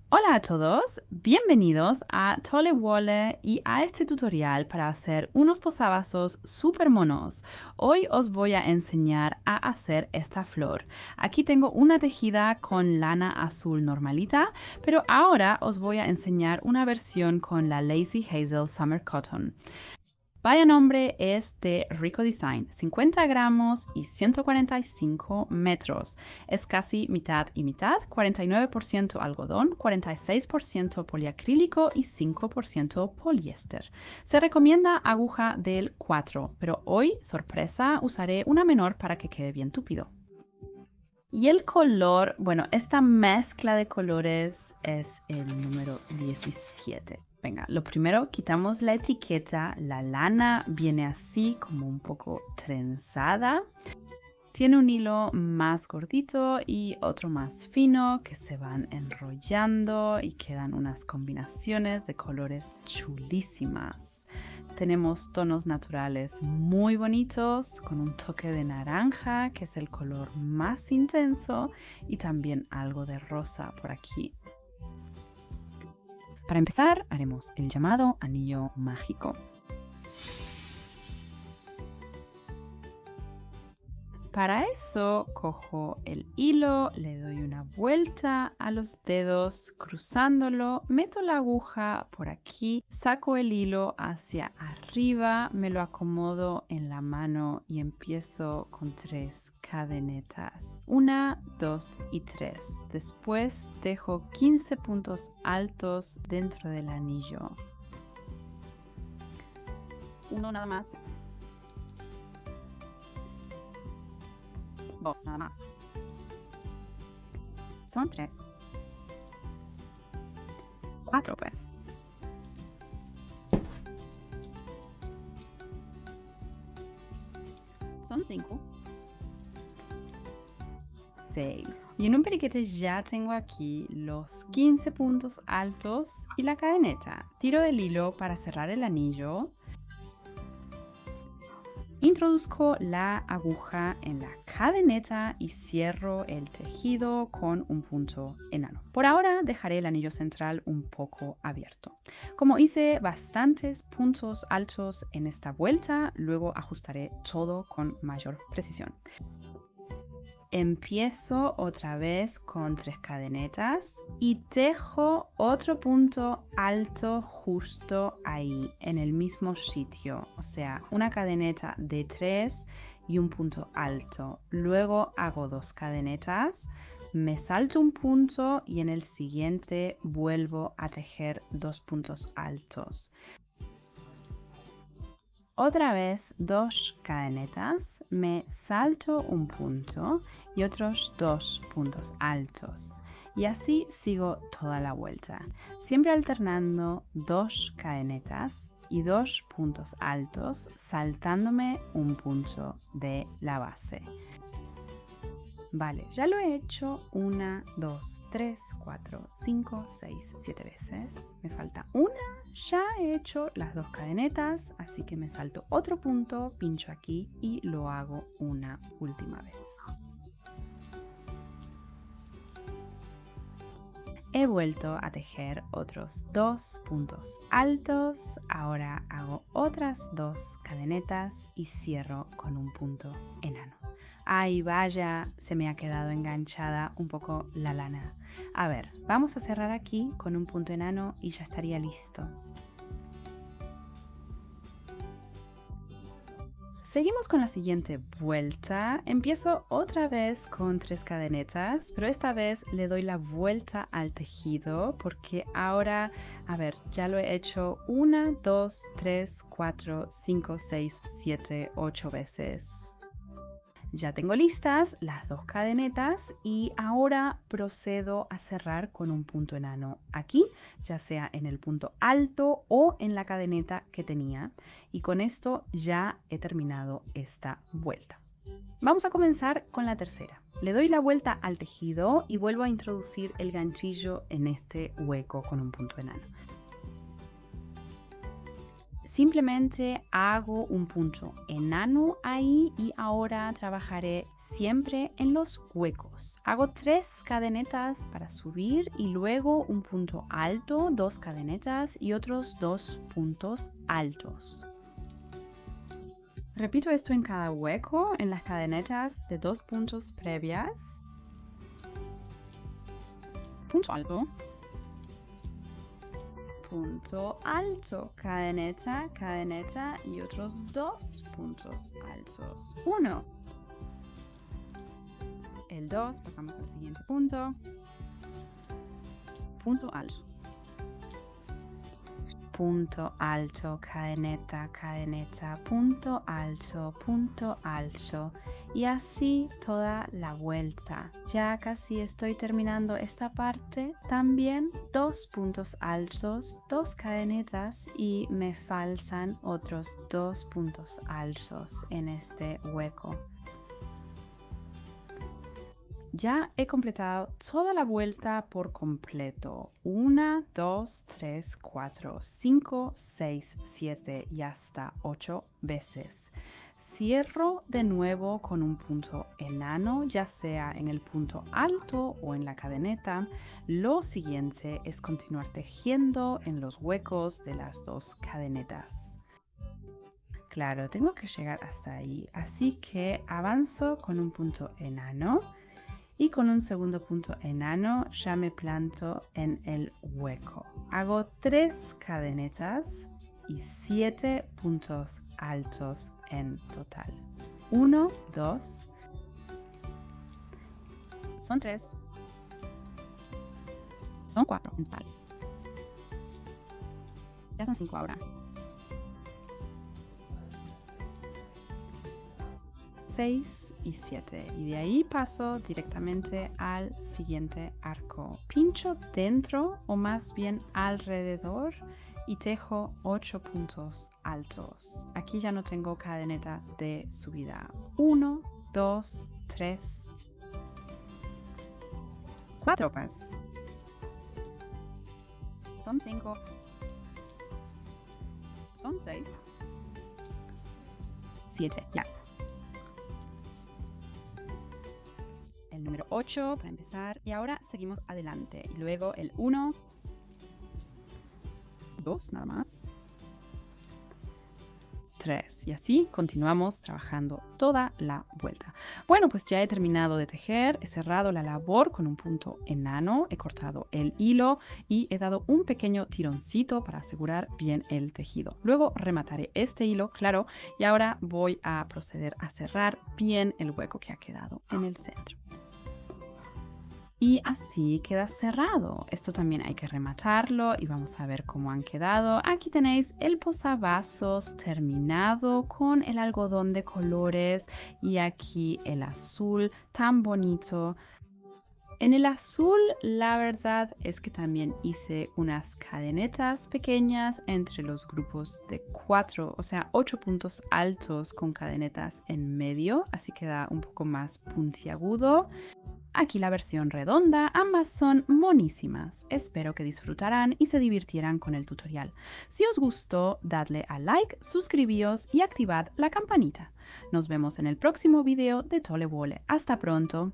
Hola a todos, bienvenidos a Tole Wole y a este tutorial para hacer unos posavasos súper monos. Hoy os voy a enseñar a hacer esta flor. Aquí tengo una tejida con lana azul normalita, pero ahora os voy a enseñar una versión con la Lazy Hazel Summer Cotton. Vaya nombre es de Rico Design, 50 gramos y 145 metros. Es casi mitad y mitad, 49% algodón, 46% poliacrílico y 5% poliéster. Se recomienda aguja del 4, pero hoy, sorpresa, usaré una menor para que quede bien tupido. Y el color, bueno, esta mezcla de colores es el número 17. Venga, lo primero quitamos la etiqueta, la lana viene así como un poco trenzada. Tiene un hilo más gordito y otro más fino que se van enrollando y quedan unas combinaciones de colores chulísimas. Tenemos tonos naturales muy bonitos con un toque de naranja que es el color más intenso y también algo de rosa por aquí. Para empezar haremos el llamado anillo mágico. Para eso cojo el hilo, le doy una vuelta a los dedos cruzándolo, meto la aguja por aquí, saco el hilo hacia arriba, me lo acomodo en la mano y empiezo con 3 cadenetas. 1, 2 y 3. Después dejo 15 puntos altos dentro del anillo. Uno nada más. 2 nada más. Son 3. 4 pues. Son 5. 6. Y en un periquete ya tengo aquí los 15 puntos altos y la cadeneta. Tiro del hilo para cerrar el anillo. Introduzco la aguja en la cadeneta y cierro el tejido con un punto enano. Por ahora dejaré el anillo central un poco abierto. Como hice bastantes puntos altos en esta vuelta, luego ajustaré todo con mayor precisión. Empiezo otra vez con 3 cadenetas y tejo otro punto alto justo ahí, en el mismo sitio. O sea, una cadeneta de 3 y un punto alto. Luego hago 2 cadenetas, me salto un punto y en el siguiente vuelvo a tejer 2 puntos altos. Otra vez 2 cadenetas, me salto un punto y otros 2 puntos altos. Y así sigo toda la vuelta, siempre alternando 2 cadenetas y 2 puntos altos, saltándome un punto de la base. Vale, ya lo he hecho 1, 2, 3, 4, 5, 6, 7 veces. Me falta una. Ya he hecho las 2 cadenetas, así que me salto otro punto, pincho aquí y lo hago una última vez. He vuelto a tejer otros 2 puntos altos. Ahora hago otras 2 cadenetas y cierro con un punto enano. Ay, vaya, se me ha quedado enganchada un poco la lana. A ver, vamos a cerrar aquí con un punto enano y ya estaría listo. Seguimos con la siguiente vuelta. Empiezo otra vez con 3 cadenetas, pero esta vez le doy la vuelta al tejido porque ahora, a ver, ya lo he hecho 1, 2, 3, 4, 5, 6, 7, 8 veces. Ya tengo listas las 2 cadenetas y ahora procedo a cerrar con un punto enano aquí, ya sea en el punto alto o en la cadeneta que tenía. Y con esto ya he terminado esta vuelta. Vamos a comenzar con la tercera. Le doy la vuelta al tejido y vuelvo a introducir el ganchillo en este hueco con un punto enano. Simplemente hago un punto enano ahí y ahora trabajaré siempre en los huecos. Hago 3 cadenetas para subir y luego un punto alto, 2 cadenetas y otros 2 puntos altos. Repito esto en cada hueco, en las cadenetas de 2 puntos previas. Punto alto, cadeneta, cadeneta y otros 2 puntos altos. 1. El 2, pasamos al siguiente punto. Punto alto. Punto alto, cadeneta, cadeneta, punto alto, y así toda la vuelta. Ya casi estoy terminando esta parte. También 2 puntos altos, 2 cadenetas y me faltan otros 2 puntos altos en este hueco. Ya he completado toda la vuelta por completo. 1, 2, 3, 4, 5, 6, 7 y hasta 8 veces. Cierro de nuevo con un punto enano, ya sea en el punto alto o en la cadeneta. Lo siguiente es continuar tejiendo en los huecos de las 2 cadenetas. Claro, tengo que llegar hasta ahí, así que avanzo con un punto enano. Y con un segundo punto enano ya me planto en el hueco. Hago 3 cadenetas y 7 puntos altos en total. 1, 2. Son 3. Son 4 en total. Ya son 5 ahora. 6 y 7 y de ahí paso directamente al siguiente arco. Pincho dentro o más bien alrededor y tejo 8 puntos altos. Aquí ya no tengo cadeneta de subida. 1, 2, 3, 4 más. Son 5. Son 6. 7, ya. El número 8 para empezar y ahora seguimos adelante y luego el 1, 2 nada más, 3 y así continuamos trabajando toda la vuelta. Bueno, pues ya he terminado de tejer, he cerrado la labor con un punto enano, he cortado el hilo y he dado un pequeño tironcito para asegurar bien el tejido. Luego remataré este hilo, claro, y ahora voy a proceder a cerrar bien el hueco que ha quedado en el centro. Y así queda cerrado. Esto también hay que rematarlo y vamos a ver cómo han quedado. Aquí tenéis el posavasos terminado con el algodón de colores y aquí el azul tan bonito. En el azul, la verdad es que también hice unas cadenetas pequeñas entre los grupos de 4, o sea, 8 puntos altos con cadenetas en medio, así queda un poco más puntiagudo. Aquí la versión redonda, ambas son monísimas. Espero que disfrutarán y se divirtieran con el tutorial. Si os gustó, dadle a like, suscribíos y activad la campanita. Nos vemos en el próximo video de Tole Wole. Hasta pronto.